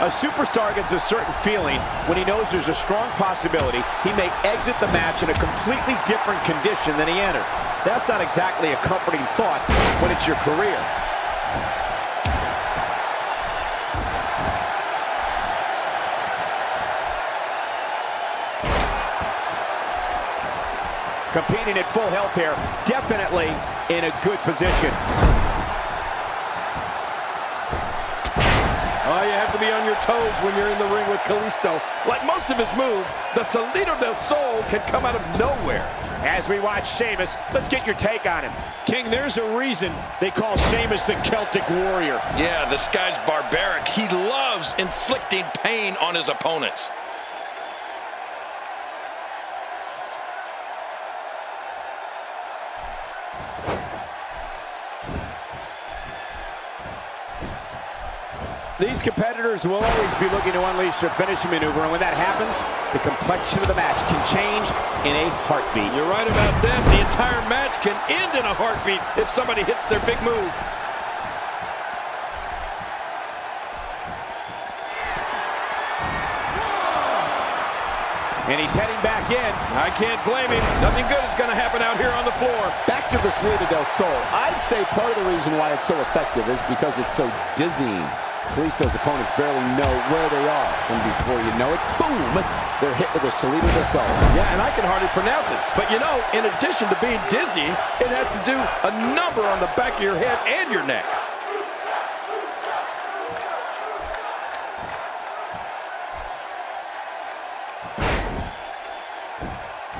A superstar gets a certain feeling when he knows there's a strong possibility he may exit the match in a completely different condition than he entered. That's not exactly a comforting thought when it's your career. Competing at full health here, definitely in a good position. Oh, you have to be on your toes when you're in the ring with Kalisto. Like most of his moves, the Salido del Sol can come out of nowhere. As we watch Sheamus, let's get your take on him. King, there's a reason they call Sheamus the Celtic Warrior. Yeah, this guy's barbaric. He loves inflicting pain on his opponents. These competitors will always be looking to unleash their finishing maneuver, and when that happens, the complexion of the match can change in a heartbeat. You're right about that. The entire match can end in a heartbeat if somebody hits their big move. And he's heading back in. I can't blame him. Nothing good is going to happen out here on the floor. Back to the Salido del Sol. I'd say part of the reason why it's so effective is because it's so dizzying. Kalisto's opponents barely know where they are. And before you know it, boom, they're hit with a Salido del Sol. Yeah, and I can hardly pronounce it. But you know, in addition to being dizzying, it has to do a number on the back of your head and your neck.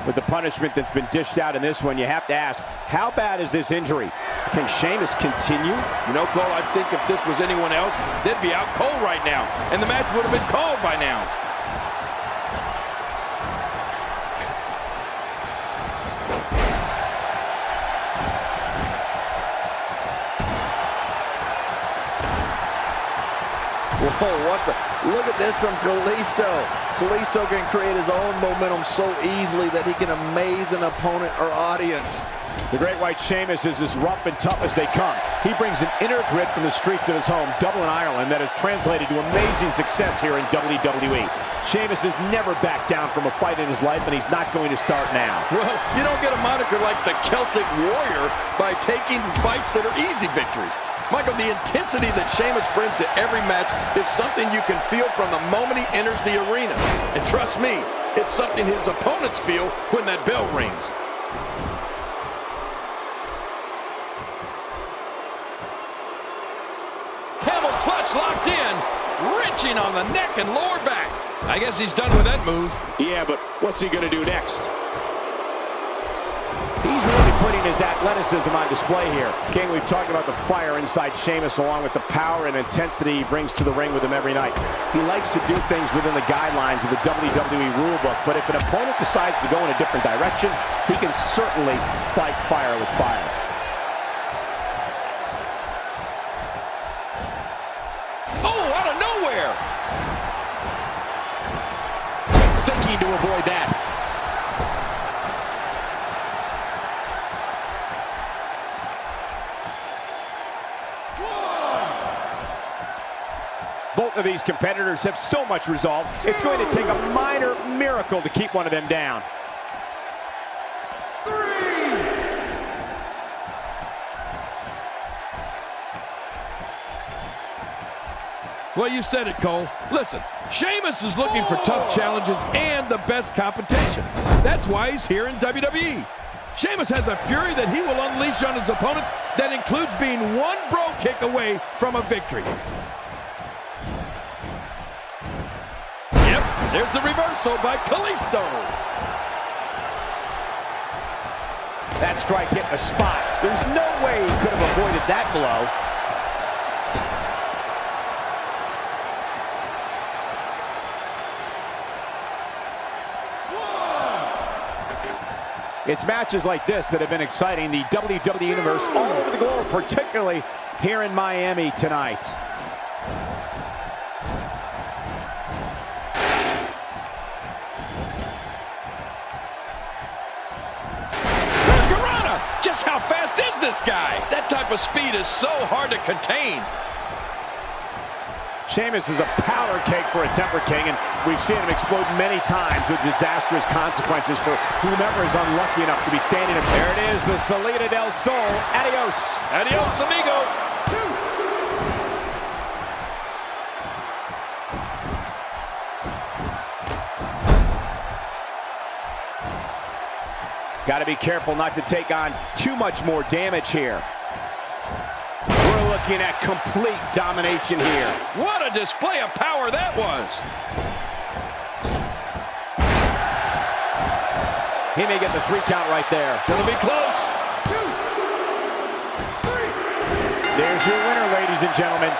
With the punishment that's been dished out in this one, you have to ask, how bad is this injury? Can Sheamus continue? You know, Cole, I think if this was anyone else, they'd be out cold right now, and the match would have been called by now. Whoa, what the? Look at this from Kalisto. Kalisto can create his own momentum so easily that he can amaze an opponent or audience. The Great White Sheamus is as rough and tough as they come. He brings an inner grit from the streets of his home, Dublin, Ireland, that has translated to amazing success here in WWE. Sheamus has never backed down from a fight in his life, and he's not going to start now. Well, you don't get a moniker like the Celtic Warrior by taking fights that are easy victories. Michael, the intensity that Sheamus brings to every match is something you can feel from the moment he enters the arena. And trust me, it's something his opponents feel when that bell rings. Camel clutch locked in, wrenching on the neck and lower back. I guess he's done with that move. Yeah, but what's he going to do next? He's really putting his athleticism on display here. King, we've talked about the fire inside Sheamus along with the power and intensity he brings to the ring with him every night. He likes to do things within the guidelines of the WWE rulebook, but if an opponent decides to go in a different direction, he can certainly fight fire with fire. Oh, out of nowhere! Thinking to avoid that. Both of these competitors have so much resolve, it's going to take a minor miracle to keep one of them down. Well, you said it, Cole. Listen, Sheamus is looking for tough challenges and the best competition. That's why he's here in WWE. Sheamus has a fury that he will unleash on his opponents that includes being one bro kick away from a victory. Yep, there's the reversal by Kalisto. That strike hit the spot. There's no way he could have avoided that blow. It's matches like this that have been exciting the WWE Universe all over the globe, particularly here in Miami tonight. Just how fast is this guy? That type of speed is so hard to contain. Sheamus is a powder keg for a temper king, and we've seen him explode many times with disastrous consequences for whomever is unlucky enough to be standing up. There it is, the Salida del Sol. Adios. Adios, amigos. Got to be careful not to take on too much more damage here. We're looking at complete domination here. What a display of power that was. He may get the 3 count right there. Gonna be close. 2, 3. There's your winner, ladies and gentlemen.